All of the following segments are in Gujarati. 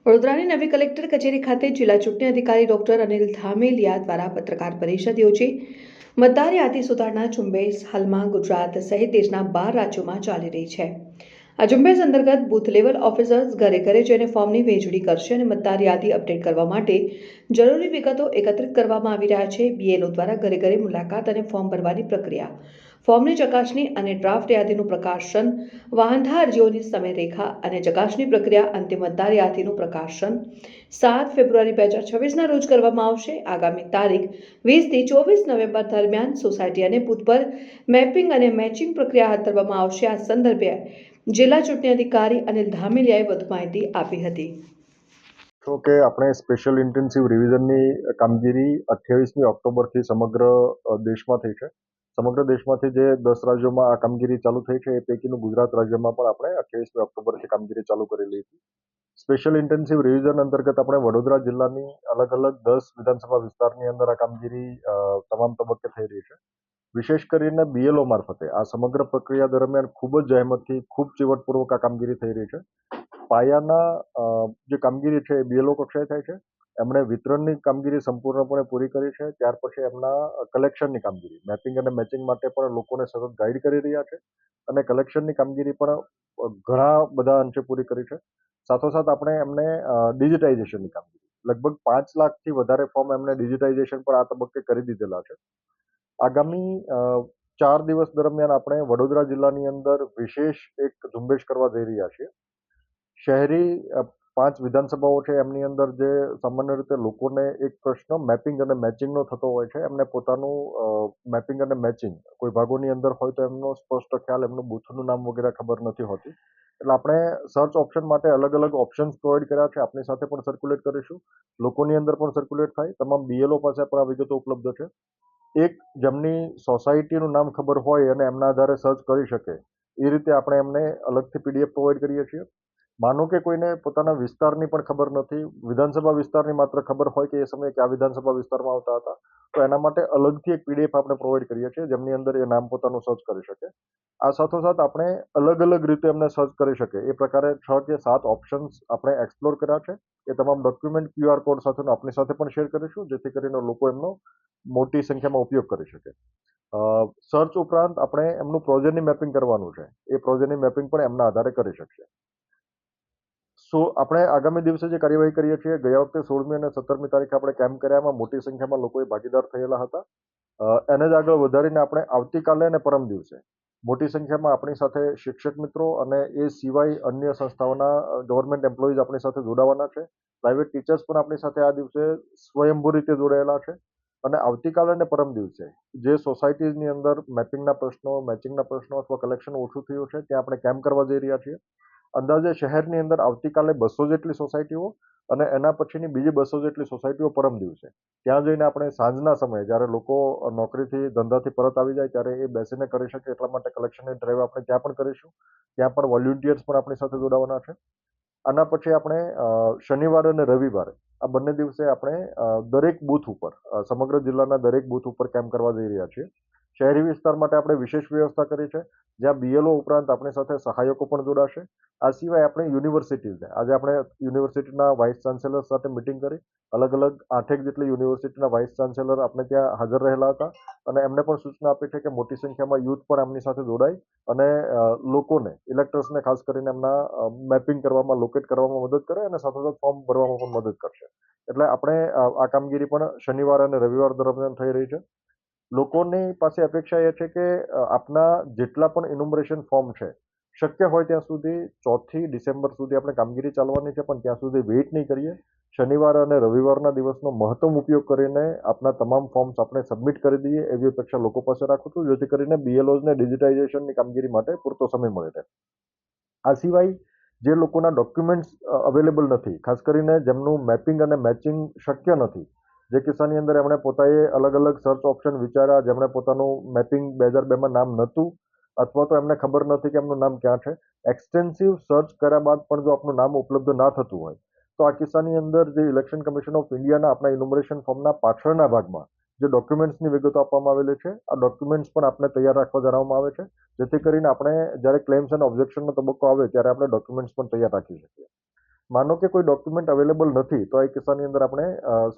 વડોદરાની નવી કલેક્ટર કચેરી ખાતે જિલ્લા ચૂંટણી અધિકારી ડોક્ટર અનિલ ધામેલિયા દ્વારા પત્રકાર પરિષદ યોજી મતદાર યાદી સુધારણા ઝુંબેશ હાલમાં ગુજરાત સહિત દેશના 12 રાજ્યોમાં ચાલી રહી છે। આ ઝુંબેશ અંતર્ગત બૂથ લેવલ ઓફિસર્સ ઘરે ઘરે જઈને ફોર્મની વહેંચણી કરશે અને મતદાર યાદી અપડેટ કરવા માટે જરૂરી વિગતો એકત્રિત કરવામાં આવી રહ્યા છે। બીએલઓ દ્વારા ઘરે ઘરે મુલાકાત અને ફોર્મ ભરવાની પ્રક્રિયા, ફોર્મની ચકાસણી અને ડ્રાફ્ટ યાદીનું પ્રકાશન, વાહનધાર અરજીઓની સમયરેખા અને ચકાસણી પ્રક્રિયા, અંતિમ મતદાર યાદીનું પ્રકાશન 7 ફેબ્રુઆરી 2026ના રોજ કરવામાં આવશે। આગામી તારીખ 20 થી 24 નવેમ્બર દરમિયાન સોસાયટી અને બૂથ પર મેપિંગ અને મેચિંગ પ્રક્રિયા હાથ ધરવામાં આવશે। આ સંદર્ભે જિલ્લા ચૂંટણી અધિકારી અનિલ ધામેલિયાએ વધુ માહિતી આપી હતી। છો કે આપણે સ્પેશિયલ ઇન્ટેન્સિવ રિવિઝનની કામગીરી 28મી ઓક્ટોબરથી સમગ્ર દેશમાં થઈ છે। સમગ્ર દેશમાંથી જે 10 રાજ્યોમાં આ કામગીરી ચાલુ થઈ છે એ પૈકીનું ગુજરાત રાજ્યમાં પણ આપણે 28મી ઓક્ટોબરથી કામગીરી ચાલુ કરેલી હતી। સ્પેશિયલ ઇન્ટેન્સિવ રિવિઝન અંતર્ગત આપણે વડોદરા જિલ્લાની અલગ અલગ 10 વિધાનસભા વિસ્તારની અંદર આ કામગીરી તમામ તબક્કે થઈ રહી છે। વિશેષ કરીને બીએલઓ મારફતે આ સમગ્ર પ્રક્રિયા દરમિયાન ખૂબ જ જહેમતથી, ખૂબ ચીવટપૂર્વક આ કામગીરી થઈ રહી છે। પાયાના જે કામગીરી છે એ બીએલઓ કક્ષાએ થાય છે। એમણે વિતરણની કામગીરી સંપૂર્ણપણે પૂરી કરી છે। ત્યાર પછી એમના કલેક્શનની કામગીરી, મેપિંગ અને મેચિંગ માટે પણ લોકોને સતત ગાઈડ કરી રહ્યા છે અને કલેક્શનની કામગીરી પણ ઘણા બધા અંશે પૂરી કરી છે। સાથોસાથ આપણે એમને ડિજિટાઇઝેશનની કામગીરી, લગભગ 5 લાખથી વધારે ફોર્મ એમને ડિજિટાઇઝેશન પણ આ તબક્કે કરી દીધેલા છે। આગામી 4 દિવસ દરમિયાન આપણે વડોદરા જિલ્લાની અંદર વિશેષ એક ઝુંબેશ કરવા જઈ રહ્યા છીએ। શહેરી 5 વિધાનસભાઓ છે એમની અંદર જે સામાન્ય રીતે લોકોને એક પ્રશ્ન મેપિંગ અને મેચિંગનો થતો હોય છે। એમને પોતાનું મેપિંગ અને મેચિંગ કોઈ ભાગોની અંદર હોય તો એમનો સ્પષ્ટ ખ્યાલ, એમનું બૂથનું નામ વગેરે ખબર નથી હોતી। એટલે આપણે સર્ચ ઓપ્શન માટે અલગ અલગ ઓપ્શન્સ પ્રોવાઈડ કર્યા છે। આપની સાથે પણ સર્ક્યુલેટ કરીશું, લોકોની અંદર પણ સર્ક્યુલેટ થાય, તમામ બીએલઓ પાસે પણ આ વિગતો ઉપલબ્ધ છે। એક જેમની સોસાયટીનું નામ ખબર હોય અને એમના આધારે સર્ચ કરી શકે એ રીતે આપણે એમને અલગથી પીડીએફ પ્રોવાઈડ કરીએ છીએ। માનો કે કોઈને પોતાના વિસ્તારની પણ ખબર નથી, વિધાનસભા વિસ્તારની માત્ર ખબર હોય કે એ સમયે કયા વિધાનસભા વિસ્તારમાં આવતા હતા, તો એના માટે અલગથી એક પીડીએફ આપણે પ્રોવાઈડ કરીએ છીએ જેમની અંદર એ નામ પોતાનું સર્ચ કરી શકે। આ સાથોસાથ આપણે અલગ અલગ રીતે એમને સર્ચ કરી શકે એ પ્રકારે 6 કે 7 ઓપ્શન્સ આપણે એક્સપ્લોર કર્યા છે। એ તમામ ડોક્યુમેન્ટ QR કોડ સાથેનો આપની સાથે પણ શેર કરીશું જેથી કરીને લોકો એમનો મોટી સંખ્યામાં ઉપયોગ કરી શકે। સર્ચ ઉપરાંત આપણે એમનું પ્રોજેની મેપિંગ કરવાનું છે, એ પ્રોજેની મેપિંગ પણ એમના આધારે કરી શકશે। આપણે આગામી દિવસે જે કાર્યવાહી કરીએ છીએ, ગયા વખતે 16મી અને 17મી તારીખે આપણે કેમ્પ કર્યા, એમાં મોટી સંખ્યામાં લોકોએ ભાગીદાર થયેલા હતા। એને જ આગળ વધારીને આપણે આવતીકાલે અને પરમ દિવસે મોટી સંખ્યામાં આપણી સાથે શિક્ષક મિત્રો અને એ સિવાય અન્ય સંસ્થાઓના ગવર્મેન્ટ એમ્પ્લોઈઝ આપણી સાથે જોડાવાના છે। પ્રાઇવેટ ટીચર્સ પણ આપણી સાથે આ દિવસે સ્વયંભૂ રીતે જોડાયેલા છે અને આવતીકાલે અને પરમ દિવસે જે સોસાયટીઝની અંદર મેપિંગના પ્રશ્નો, મેચિંગના પ્રશ્નો અથવા કલેક્શન ઓછું થયું છે ત્યાં આપણે કેમ્પ કરવા જઈ રહ્યા છીએ। અંદાજે શહેરની અંદર આવતીકાલે 200 જેટલી સોસાયટીઓ અને એના પછીની બીજી 200 જેટલી સોસાયટીઓ પરમ દિવસે, ત્યાં જઈને આપણે સાંજના સમયે જ્યારે લોકો નોકરીથી, ધંધાથી પરત આવી જાય ત્યારે એ બેસીને કરી શકે એટલા માટે કલેક્શનની ડ્રાઈવ આપણે ત્યાં પણ કરીશું। ત્યાં પણ વોલેન્ટિયર્સ પણ આપણી સાથે જોડાવાના છે। આના પછી આપણે શનિવાર અને રવિવારે આ બંને દિવસે આપણે દરેક બૂથ ઉપર, સમગ્ર જિલ્લાના દરેક બૂથ ઉપર કેમ્પ કરવા જઈ રહ્યા છીએ। શહેરી વિસ્તાર માટે આપણે વિશેષ વ્યવસ્થા કરી છે જ્યાં બીએલઓ ઉપરાંત આપણી સાથે સહાયકો પણ જોડાશે। આ સિવાય આપણે યુનિવર્સિટીઝને, આજે આપણે યુનિવર્સિટીના વાઇસ ચાન્સેલર સાથે મિટિંગ કરી, અલગ અલગ 8 જેટલી યુનિવર્સિટીના વાઇસ ચાન્સેલર આપણે ત્યાં હાજર રહેલા હતા અને એમને પણ સૂચના આપી છે કે મોટી સંખ્યામાં યુથ પણ એમની સાથે જોડાય અને લોકોને, ઇલેક્ટર્સને ખાસ કરીને એમના મેપિંગ કરવામાં, લોકેટ કરવામાં મદદ કરે અને સાથોસાથ ફોર્મ ભરવામાં પણ મદદ કરશે। એટલે આપણે આ કામગીરી પણ શનિવાર અને રવિવાર દરમિયાન થઈ રહી છે। લોકોની પાસે અપેક્ષા એ છે કે આપના જેટલા પણ ઇન્યુમરેશન ફોર્મ છે, શક્ય હોય ત્યાં સુધી 4 ડિસેમ્બર સુધી આપણે કામગીરી ચાલવાની છે, પણ ત્યાં સુધી વેઇટ નહીં કરીએ। શનિવાર અને રવિવારના દિવસનો મહત્તમ ઉપયોગ કરીને આપના તમામ ફોર્મ્સ આપણે સબમિટ કરી દઈએ એવી અપેક્ષા લોકો પાસે રાખું છું, જેથી કરીને બીએલઓઝને ડિજિટાઇઝેશનની કામગીરી માટે પૂરતો સમય મળી રહે। આ સિવાય જે લોકોના ડોક્યુમેન્ટ્સ અવેલેબલ નથી, ખાસ કરીને જેમનું મેપિંગ અને મેચિંગ શક્ય નથી, જે કિસ્સાની અંદર એમણે પોતાએ અલગ અલગ સર્ચ ઓપ્શન વિચાર્યા, જેમણે પોતાનું મેપિંગ 2002માં નામ નહોતું અથવા તો એમને ખબર નથી કે એમનું નામ ક્યાં છે, એક્સટેન્સિવ સર્ચ કર્યા બાદ પણ જો આપનું નામ ઉપલબ્ધ ના થતું હોય તો આ કિસ્સાની અંદર જે ઇલેક્શન કમિશન ઓફ ઇન્ડિયાના આપણા ઇન્યુમરેશન ફોર્મના પાછળના ભાગમાં જે ડોક્યુમેન્ટ્સની વિગતો આપવામાં આવેલી છે, આ ડોક્યુમેન્ટ્સ પણ આપણે તૈયાર રાખવા જણાવવામાં આવે છે, જેથી કરીને આપણે જ્યારે ક્લેમ્સ અને ઓબ્જેક્શનનો તબક્કો આવે ત્યારે આપણે ડોક્યુમેન્ટ્સ પણ તૈયાર રાખી શકીએ। માનો કે કોઈ ડોક્યુમેન્ટ અવેલેબલ નથી તો એ કિસ્સાની અંદર આપણે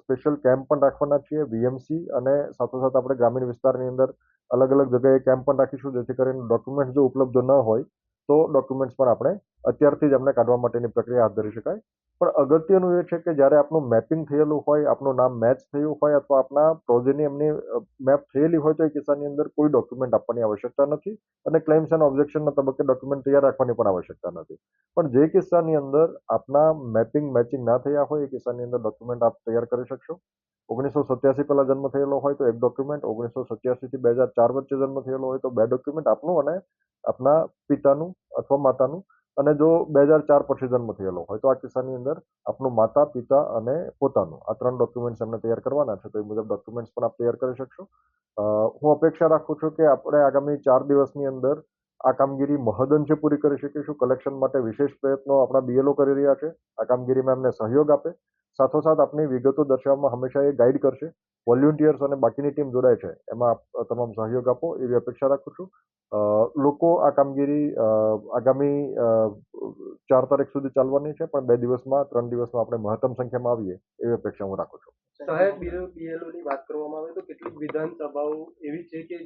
સ્પેશિયલ કેમ્પ પણ રાખવાના છીએ વીએમસી અને સાથોસાથ આપણે ગ્રામીણ વિસ્તારની અંદર અલગ અલગ જગ્યાએ કેમ્પ પણ રાખીશું જેથી કરીને ડોક્યુમેન્ટ્સ જો ઉપલબ્ધ ન હોય તો ડોક્યુમેન્ટ્સ પણ આપણે અત્યારથી જ એમને કાઢવા માટેની પ્રક્રિયા હાથ ધરી શકાય. પણ અગત્યનું એ છે કે જ્યારે આપનું મેપિંગ થયેલું હોય, આપનું નામ મેચ થયું હોય અથવા આપના પ્રોજેની એમની મેપ થયેલી હોય તો એ કિસ્સાની અંદર કોઈ ડોક્યુમેન્ટ આપવાની આવશ્યકતા નથી અને ક્લેમ્સ એન્ડ ઓબ્જેક્શનના તબક્કે ડોક્યુમેન્ટ તૈયાર રાખવાની પણ આવશ્યકતા નથી. પણ જે કિસ્સાની અંદર આપના મેપિંગ મેચિંગ ના થયા હોય એ કિસ્સાની અંદર ડોક્યુમેન્ટ આપ તૈયાર કરી શકશો. 1987 પહેલા જન્મ થયેલો હોય તો એક ડોક્યુમેન્ટ, 1987 થી 2004 વચ્ચે જન્મ થયેલો હોય તો 2 ડોક્યુમેન્ટ આપનું અને આપના પિતાનું અથવા માતાનું, અને જો 2004 પછી જન્મ થયેલો હોય તો આ કિસ્સાની અંદર આપનું માતા, પિતા અને પોતાનું આ 3 ડોક્યુમેન્ટ્સ એમને તૈયાર કરવાના છે તો એ મુજબ ડોક્યુમેન્ટ્સ પણ આપ તૈયાર કરી શકશો. હું અપેક્ષા રાખું છું કે આપણે આગામી 4 દિવસની અંદર આ કામગીરી મહદઅંશે પૂરી કરી શકીશું. કલેક્શન માટે વિશેષ પ્રયત્નો આપણા બીએલઓ કરી રહ્યા છે. આ કામગીરીમાં એમને સહયોગ આપે, સાથોસાથ આપની વિગતો દર્શાવવામાં હંમેશા એ ગાઈડ કરશે. વોલ્યુન્ટિયર્સ અને બાકીની ટીમ જોડાય છે એમાં આપ તમામ સહયોગ આપો એવી અપેક્ષા રાખું છું. લોકો આ કામગીરી આગામી 4 તારીખ સુધી ચાલવાની છે પણ 2 દિવસમાં 3 દિવસમાં આપણે મહત્તમ સંખ્યામાં આવીએ એવી અપેક્ષા હું રાખું છું. સહાયક બીએલઓ ની વાત કરવામાં આવે તો કેટલીક વિધાનસભાઓ એવી છે કે